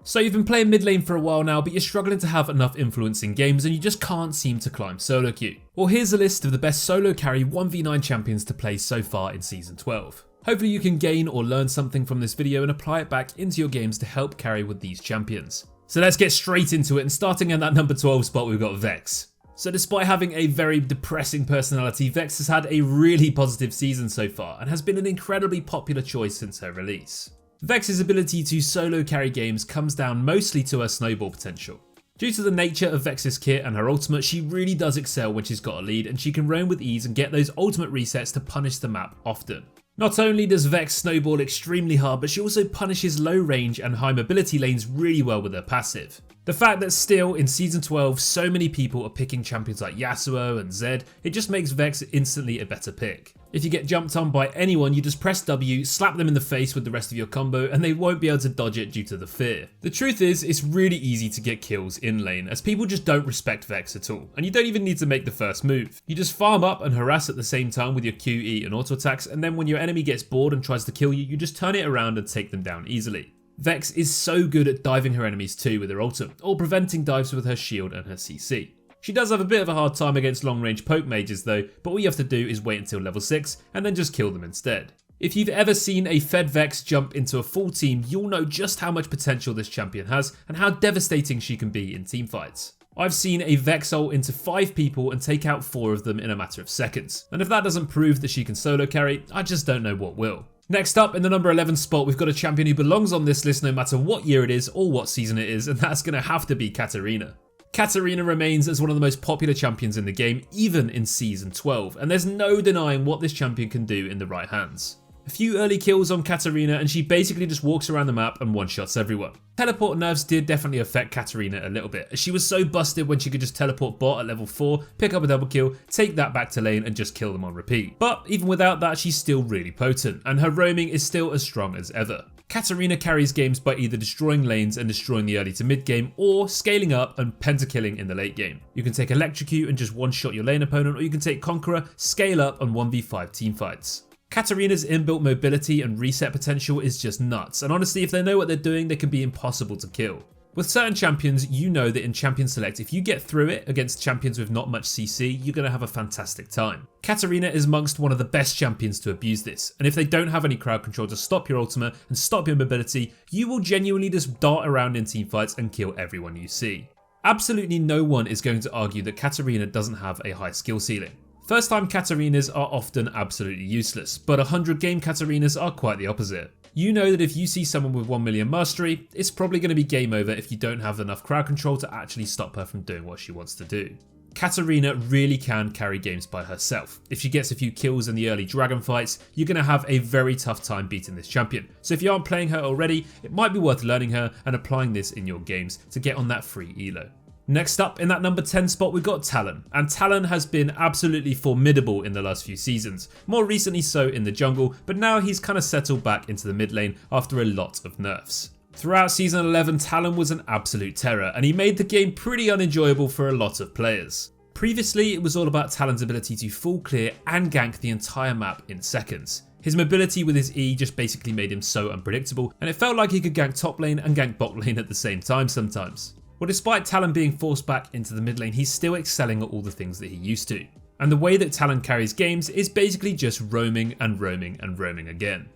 So you've been playing mid lane for a while now, but you're struggling to have enough influence in games and you just can't seem to climb solo queue. Well, here's a list of the best solo carry 1v9 champions to play so far in Season 12. Hopefully you can gain or learn something from this video and apply it back into your games to help carry with these champions. So let's get straight into it, and starting in that number 12 spot we've got Vex. So despite having a very depressing personality, Vex has had a really positive season so far and has been an incredibly popular choice since her release. Vex's ability to solo carry games comes down mostly to her snowball potential. Due to the nature of Vex's kit and her ultimate, she really does excel when she's got a lead, and she can roam with ease and get those ultimate resets to punish the map often. Not only does Vex snowball extremely hard, but she also punishes low range and high mobility lanes really well with her passive. The fact that still in Season 12 so many people are picking champions like Yasuo and Zed, it just makes Vex instantly a better pick. If you get jumped on by anyone, you just press W, slap them in the face with the rest of your combo, and they won't be able to dodge it due to the fear. The truth is, it's really easy to get kills in lane, as people just don't respect Vex at all, and you don't even need to make the first move. You just farm up and harass at the same time with your Q, E and auto attacks, and then when your enemy gets bored and tries to kill you, you just turn it around and take them down easily. Vex is so good at diving her enemies too with her ultimate, or preventing dives with her shield and her CC. She does have a bit of a hard time against long range poke mages though, but all you have to do is wait until level 6 and then just kill them instead. If you've ever seen a fed Vex jump into a full team, you'll know just how much potential this champion has and how devastating she can be in teamfights. I've seen a Vex ult into 5 people and take out 4 of them in a matter of seconds, and if that doesn't prove that she can solo carry, I just don't know what will. Next up, in the number 11 spot, we've got a champion who belongs on this list no matter what year it is or what season it is, and that's going to have to be Katarina. Katarina remains as one of the most popular champions in the game, even in Season 12, and there's no denying what this champion can do in the right hands. A few early kills on Katarina and she basically just walks around the map and one-shots everyone. Teleport nerfs did definitely affect Katarina a little bit, as she was so busted when she could just teleport bot at level 4, pick up a double kill, take that back to lane and just kill them on repeat. But even without that, she's still really potent, and her roaming is still as strong as ever. Katarina carries games by either destroying lanes and destroying the early to mid game, or scaling up and pentakilling in the late game. You can take Electrocute and just one-shot your lane opponent, or you can take Conqueror, scale up and 1v5 teamfights. Katarina's inbuilt mobility and reset potential is just nuts, and honestly if they know what they're doing, they can be impossible to kill. With certain champions, you know that in Champion Select, if you get through it against champions with not much CC, you're going to have a fantastic time. Katarina is amongst one of the best champions to abuse this, and if they don't have any crowd control to stop your ultimate and stop your mobility, you will genuinely just dart around in teamfights and kill everyone you see. Absolutely no one is going to argue that Katarina doesn't have a high skill ceiling. First time Katarinas are often absolutely useless, but 100 game Katarinas are quite the opposite. You know that if you see someone with 1 million mastery, it's probably going to be game over if you don't have enough crowd control to actually stop her from doing what she wants to do. Katarina really can carry games by herself. If she gets a few kills in the early dragon fights, you're going to have a very tough time beating this champion. So if you aren't playing her already, it might be worth learning her and applying this in your games to get on that free elo. Next up, in that number 10 spot, we've got Talon, and Talon has been absolutely formidable in the last few seasons, more recently so in the jungle, but now he's kind of settled back into the mid lane after a lot of nerfs. Throughout Season 11, Talon was an absolute terror, and he made the game pretty unenjoyable for a lot of players. Previously, it was all about Talon's ability to full clear and gank the entire map in seconds. His mobility with his E just basically made him so unpredictable, and it felt like he could gank top lane and gank bot lane at the same time sometimes. Well, despite Talon being forced back into the mid lane, he's still excelling at all the things that he used to. And the way that Talon carries games is basically just roaming and roaming and roaming again.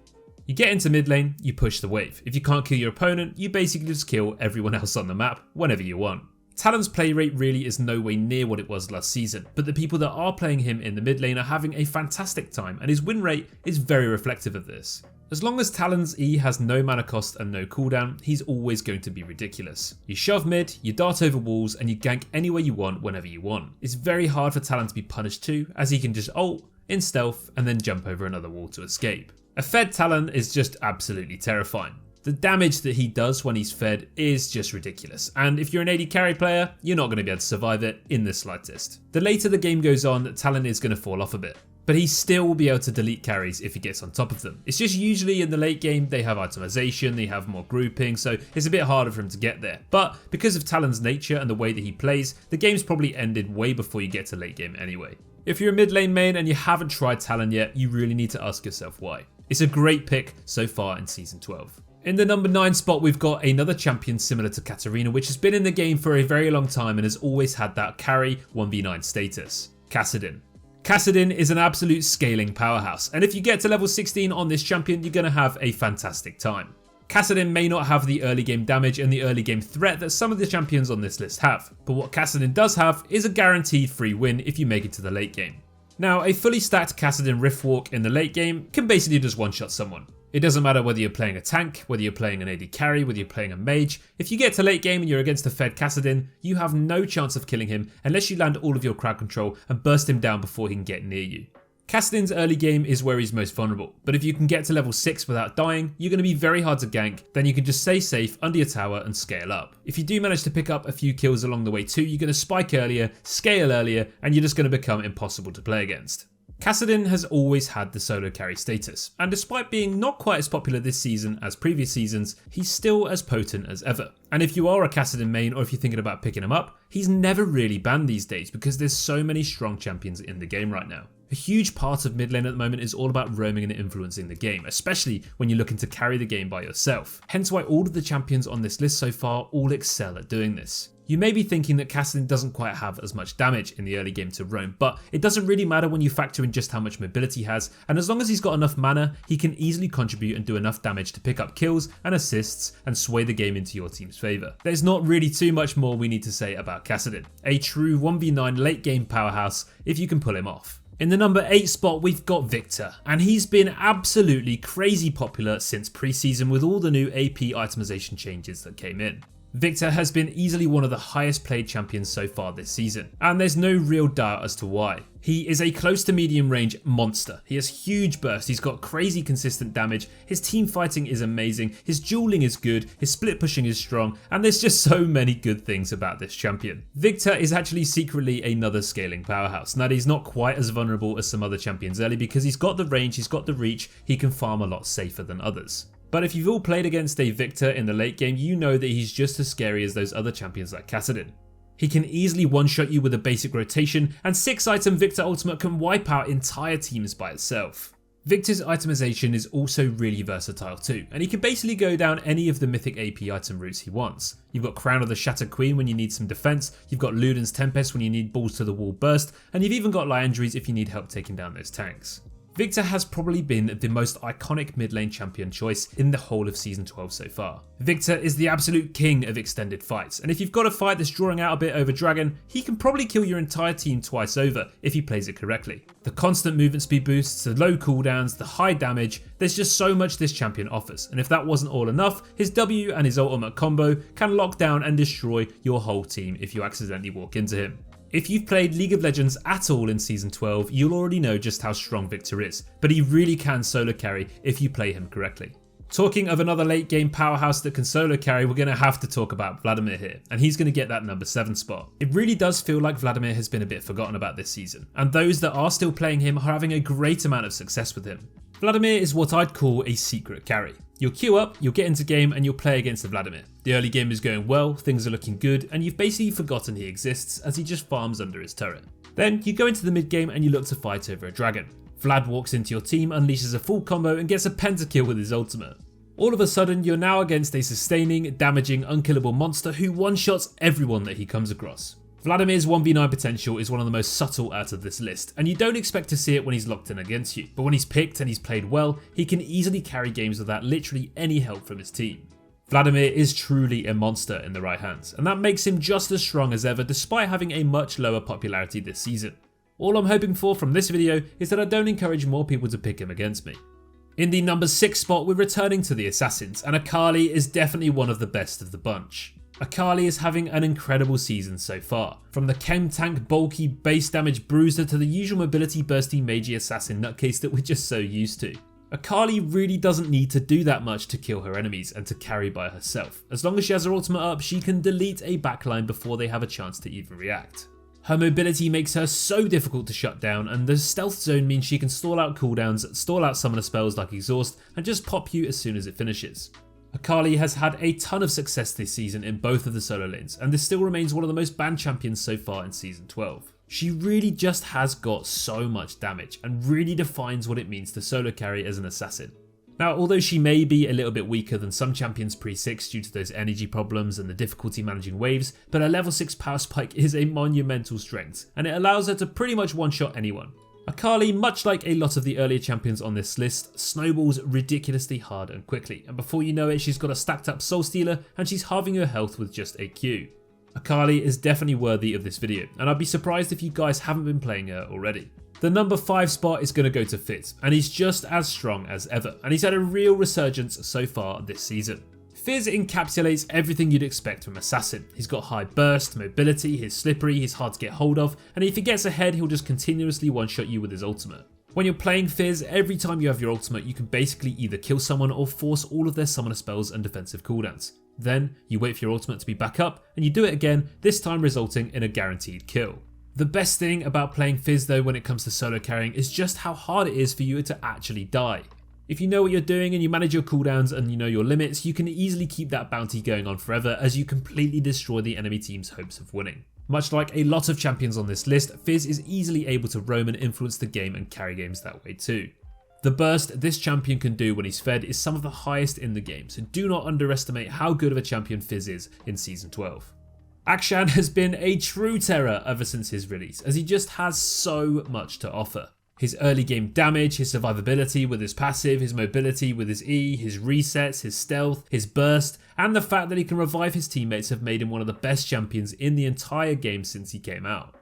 You get into mid lane, you push the wave. If you can't kill your opponent, you basically just kill everyone else on the map whenever you want. Talon's play rate really is no way near what it was last season, but the people that are playing him in the mid lane are having a fantastic time, and his win rate is very reflective of this. As long as Talon's E has no mana cost and no cooldown, he's always going to be ridiculous. You shove mid, you dart over walls, and you gank anywhere you want whenever you want. It's very hard for Talon to be punished too, as he can just ult, in stealth, and then jump over another wall to escape. A fed Talon is just absolutely terrifying. The damage that he does when he's fed is just ridiculous, and if you're an AD carry player, you're not going to be able to survive it in the slightest. The later the game goes on, Talon is going to fall off a bit, but he still will be able to delete carries if he gets on top of them. It's just usually in the late game they have itemization, they have more grouping, so it's a bit harder for him to get there. But because of Talon's nature and the way that he plays, the game's probably ended way before you get to late game anyway. If you're a mid lane main and you haven't tried Talon yet, you really need to ask yourself why. It's a great pick so far in Season 12. In the number 9 spot, we've got another champion similar to Katarina, which has been in the game for a very long time and has always had that carry 1v9 status. Kassadin. Kassadin is an absolute scaling powerhouse, and if you get to level 16 on this champion, you're going to have a fantastic time. Kassadin may not have the early game damage and the early game threat that some of the champions on this list have, but what Kassadin does have is a guaranteed free win if you make it to the late game. Now, a fully stacked Kassadin Riftwalk in the late game can basically just one-shot someone. It doesn't matter whether you're playing a tank, whether you're playing an AD carry, whether you're playing a mage. If you get to late game and you're against a fed Kassadin, you have no chance of killing him unless you land all of your crowd control and burst him down before he can get near you. Kassadin's early game is where he's most vulnerable, but if you can get to level 6 without dying, you're going to be very hard to gank, then you can just stay safe under your tower and scale up. If you do manage to pick up a few kills along the way too, you're going to spike earlier, scale earlier, and you're just going to become impossible to play against. Kassadin has always had the solo carry status, and despite being not quite as popular this season as previous seasons, he's still as potent as ever. And if you are a Kassadin main or if you're thinking about picking him up, he's never really banned these days because there's so many strong champions in the game right now. A huge part of mid lane at the moment is all about roaming and influencing the game, especially when you're looking to carry the game by yourself. Hence why all of the champions on this list so far all excel at doing this. You may be thinking that Kassadin doesn't quite have as much damage in the early game to roam, but it doesn't really matter when you factor in just how much mobility he has, and as long as he's got enough mana, he can easily contribute and do enough damage to pick up kills and assists and sway the game into your team's favour. There's not really too much more we need to say about Kassadin, a true 1v9 late game powerhouse if you can pull him off. In the number 8 spot, we've got Victor, and he's been absolutely crazy popular since pre-season with all the new AP itemization changes that came in. Victor has been easily one of the highest played champions so far this season, and there's no real doubt as to why. He is a close to medium range monster. He has huge bursts, he's got crazy consistent damage, his team fighting is amazing, his dueling is good, his split pushing is strong, and there's just so many good things about this champion. Victor is actually secretly another scaling powerhouse, and that he's not quite as vulnerable as some other champions early because he's got the range, he's got the reach, he can farm a lot safer than others. But if you've all played against a Victor in the late game, you know that he's just as scary as those other champions like Kassadin. He can easily one-shot you with a basic rotation, and 6-item Victor ultimate can wipe out entire teams by itself. Victor's itemization is also really versatile too, and he can basically go down any of the mythic AP item routes he wants. You've got Crown of the Shattered Queen when you need some defense, you've got Luden's Tempest when you need balls to the wall burst, and you've even got Liandry's if you need help taking down those tanks. Victor has probably been the most iconic mid lane champion choice in the whole of Season 12 so far. Victor is the absolute king of extended fights, and if you've got a fight that's drawing out a bit over Dragon, he can probably kill your entire team twice over if he plays it correctly. The constant movement speed boosts, the low cooldowns, the high damage, there's just so much this champion offers, and if that wasn't all enough, his W and his ultimate combo can lock down and destroy your whole team if you accidentally walk into him. If you've played League of Legends at all in Season 12, you'll already know just how strong Victor is, but he really can solo carry if you play him correctly. Talking of another late game powerhouse that can solo carry, we're going to have to talk about Vladimir here, and he's going to get that number 7 spot. It really does feel like Vladimir has been a bit forgotten about this season, and those that are still playing him are having a great amount of success with him. Vladimir is what I'd call a secret carry. You'll queue up, you'll get into game, and you'll play against the Vladimir. The early game is going well, things are looking good, and you've basically forgotten he exists as he just farms under his turret. Then you go into the mid game and you look to fight over a dragon. Vlad walks into your team, unleashes a full combo and gets a pentakill with his ultimate. All of a sudden you're now against a sustaining, damaging, unkillable monster who one-shots everyone that he comes across. Vladimir's 1v9 potential is one of the most subtle out of this list, and you don't expect to see it when he's locked in against you, but when he's picked and he's played well, he can easily carry games without literally any help from his team. Vladimir is truly a monster in the right hands, and that makes him just as strong as ever despite having a much lower popularity this season. All I'm hoping for from this video is that I don't encourage more people to pick him against me. In the number 6 spot, we're returning to the Assassins, and Akali is definitely one of the best of the bunch. Akali is having an incredible season so far, from the chem tank bulky base damage bruiser to the usual mobility bursty magey assassin nutcase that we're just so used to. Akali really doesn't need to do that much to kill her enemies and to carry by herself. As long as she has her ultimate up, she can delete a backline before they have a chance to even react. Her mobility makes her so difficult to shut down, and the stealth zone means she can stall out cooldowns, stall out summoner spells like exhaust, and just pop you as soon as it finishes. Akali has had a ton of success this season in both of the solo lanes, and this still remains one of the most banned champions so far in Season 12. She really just has got so much damage and really defines what it means to solo carry as an assassin. Now, although she may be a little bit weaker than some champions pre-6 due to those energy problems and the difficulty managing waves, but her level 6 power spike is a monumental strength, and it allows her to pretty much one-shot anyone. Akali, much like a lot of the earlier champions on this list, snowballs ridiculously hard and quickly, and before you know it, she's got a stacked up Soul Stealer and she's halving her health with just a Q. Akali is definitely worthy of this video, and I'd be surprised if you guys haven't been playing her already. The number 5 spot is going to go to Fizz, and he's just as strong as ever, and he's had a real resurgence so far this season. Fizz encapsulates everything you'd expect from Assassin. He's got high burst, mobility, he's slippery, he's hard to get hold of, and if he gets ahead, he'll just continuously one-shot you with his ultimate. When you're playing Fizz, every time you have your ultimate, you can basically either kill someone or force all of their summoner spells and defensive cooldowns. Then, you wait for your ultimate to be back up, and you do it again, this time resulting in a guaranteed kill. The best thing about playing Fizz though when it comes to solo carrying is just how hard it is for you to actually die. If you know what you're doing and you manage your cooldowns and you know your limits, you can easily keep that bounty going on forever as you completely destroy the enemy team's hopes of winning. Much like a lot of champions on this list, Fizz is easily able to roam and influence the game and carry games that way too. The burst this champion can do when he's fed is some of the highest in the game, so do not underestimate how good of a champion Fizz is in Season 12. Akshan has been a true terror ever since his release, as he just has so much to offer. His early game damage, his survivability with his passive, his mobility with his E, his resets, his stealth, his burst, and the fact that he can revive his teammates have made him one of the best champions in the entire game since he came out.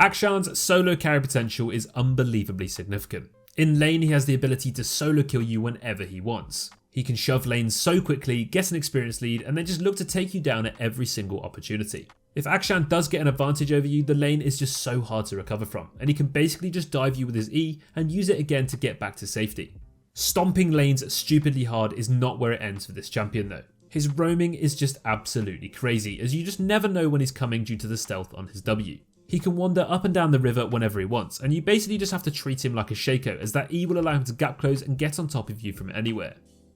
Akshan's solo carry potential is unbelievably significant. In lane, he has the ability to solo kill you whenever he wants. He can shove lanes so quickly, get an experience lead, and then just look to take you down at every single opportunity. If Akshan does get an advantage over you, the lane is just so hard to recover from, and he can basically just dive you with his E and use it again to get back to safety. Stomping lanes stupidly hard is not where it ends for this champion though. His roaming is just absolutely crazy, as you just never know when he's coming due to the stealth on his W. He can wander up and down the river whenever he wants, and you basically just have to treat him like a Shaco, as that E will allow him to gap close and get on top of you from anywhere.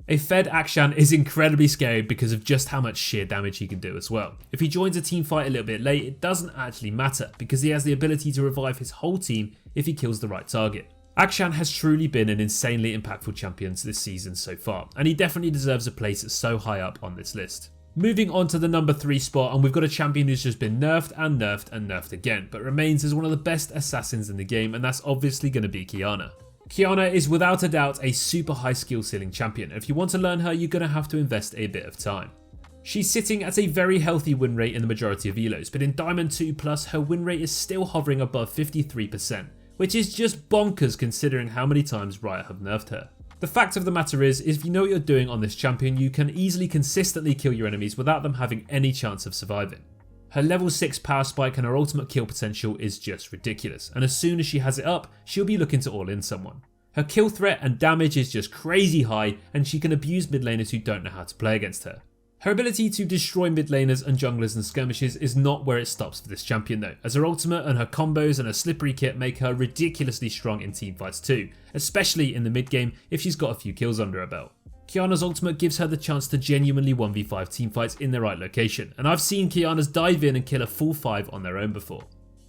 A fed Akshan is incredibly scary because of just how much sheer damage he can do as well. If he joins a team fight a little bit late, it doesn't actually matter because he has the ability to revive his whole team if he kills the right target. Akshan has truly been an insanely impactful champion this season so far, and he definitely deserves a place so high up on this list. Moving on to the number 3 spot, and we've got a champion who's just been nerfed and nerfed and nerfed again, but remains as one of the best assassins in the game, and that's obviously going to be Qiyana. Qiyana is without a doubt a super high skill ceiling champion. If you want to learn her, you're going to have to invest a bit of time. She's sitting at a very healthy win rate in the majority of elos, but in Diamond 2 Plus, her win rate is still hovering above 53%, which is just bonkers considering how many times Riot have nerfed her. The fact of the matter is, if you know what you're doing on this champion, you can easily consistently kill your enemies without them having any chance of surviving. Her level 6 power spike and her ultimate kill potential is just ridiculous, and as soon as she has it up, she'll be looking to all in someone. Her kill threat and damage is just crazy high, and she can abuse mid laners who don't know how to play against her. Her ability to destroy mid laners and junglers and skirmishes is not where it stops for this champion though, as her ultimate and her combos and her slippery kit make her ridiculously strong in teamfights too, especially in the mid game if she's got a few kills under her belt. Qiyana's ultimate gives her the chance to genuinely 1v5 teamfights in the right location, and I've seen Qiyana's dive in and kill a full 5 on their own before.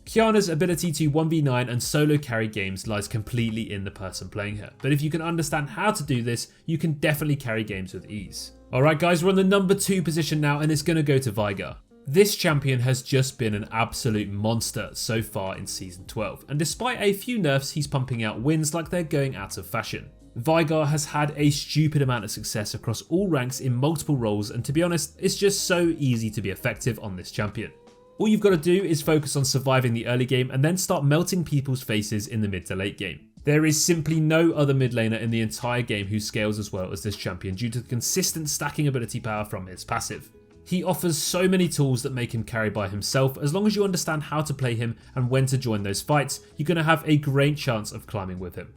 Qiyana's ability to 1v9 and solo carry games lies completely in the person playing her, but if you can understand how to do this, you can definitely carry games with ease. Alright guys, we're on the number 2 position now, and it's going to go to Veigar. This champion has just been an absolute monster so far in Season 12, and despite a few nerfs, he's pumping out wins like they're going out of fashion. Veigar has had a stupid amount of success across all ranks in multiple roles, and to be honest, it's just so easy to be effective on this champion. All you've got to do is focus on surviving the early game and then start melting people's faces in the mid to late game. There is simply no other mid laner in the entire game who scales as well as this champion due to the consistent stacking ability power from his passive. He offers so many tools that make him carry by himself. As long as you understand how to play him and when to join those fights, you're going to have a great chance of climbing with him.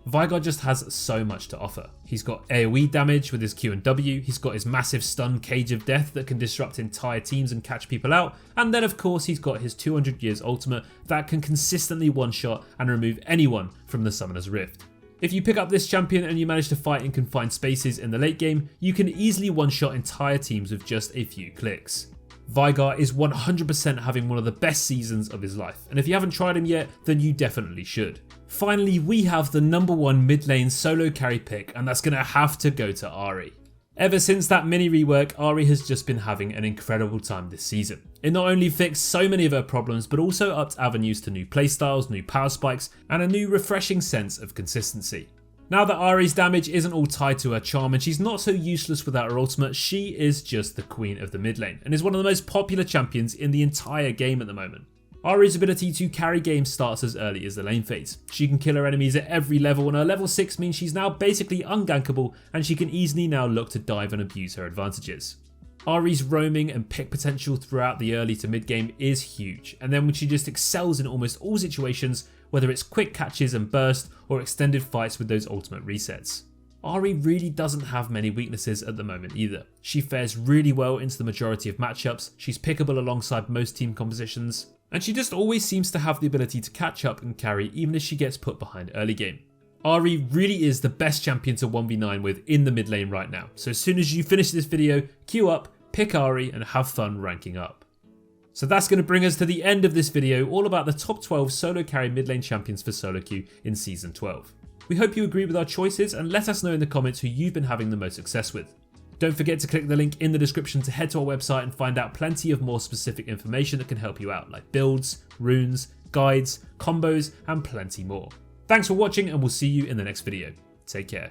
Veigar just has so much to offer. He's got AoE damage with his Q and W, he's got his massive stun Cage of Death that can disrupt entire teams and catch people out, and then of course he's got his 200 years ultimate that can consistently one-shot and remove anyone from the Summoner's Rift. If you pick up this champion and you manage to fight in confined spaces in the late game, you can easily one-shot entire teams with just a few clicks. Veigar is 100% having one of the best seasons of his life, and if you haven't tried him yet, then you definitely should. Finally, we have the number 1 mid lane solo carry pick, and that's going to have to go to Ahri. Ever since that mini rework, Ahri has just been having an incredible time this season. It not only fixed so many of her problems, but also upped avenues to new playstyles, new power spikes, and a new refreshing sense of consistency. Now that Ahri's damage isn't all tied to her charm and she's not so useless without her ultimate, she is just the queen of the mid lane and is one of the most popular champions in the entire game at the moment. Ahri's ability to carry games starts as early as the lane phase. She can kill her enemies at every level, and her level 6 means she's now basically ungankable and she can easily now look to dive and abuse her advantages. Ahri's roaming and pick potential throughout the early to mid game is huge, and then when she just excels in almost all situations, whether it's quick catches and burst or extended fights with those ultimate resets. Ahri really doesn't have many weaknesses at the moment either. She fares really well into the majority of matchups, she's pickable alongside most team compositions, and she just always seems to have the ability to catch up and carry even as she gets put behind early game. Ahri really is the best champion to 1v9 with in the mid lane right now, so as soon as you finish this video, queue up, pick Ahri and have fun ranking up. So that's going to bring us to the end of this video, all about the top 12 solo carry mid lane champions for solo queue in Season 12. We hope you agree with our choices and let us know in the comments who you've been having the most success with. Don't forget to click the link in the description to head to our website and find out plenty of more specific information that can help you out, like builds, runes, guides, combos, and plenty more. Thanks for watching and we'll see you in the next video. Take care.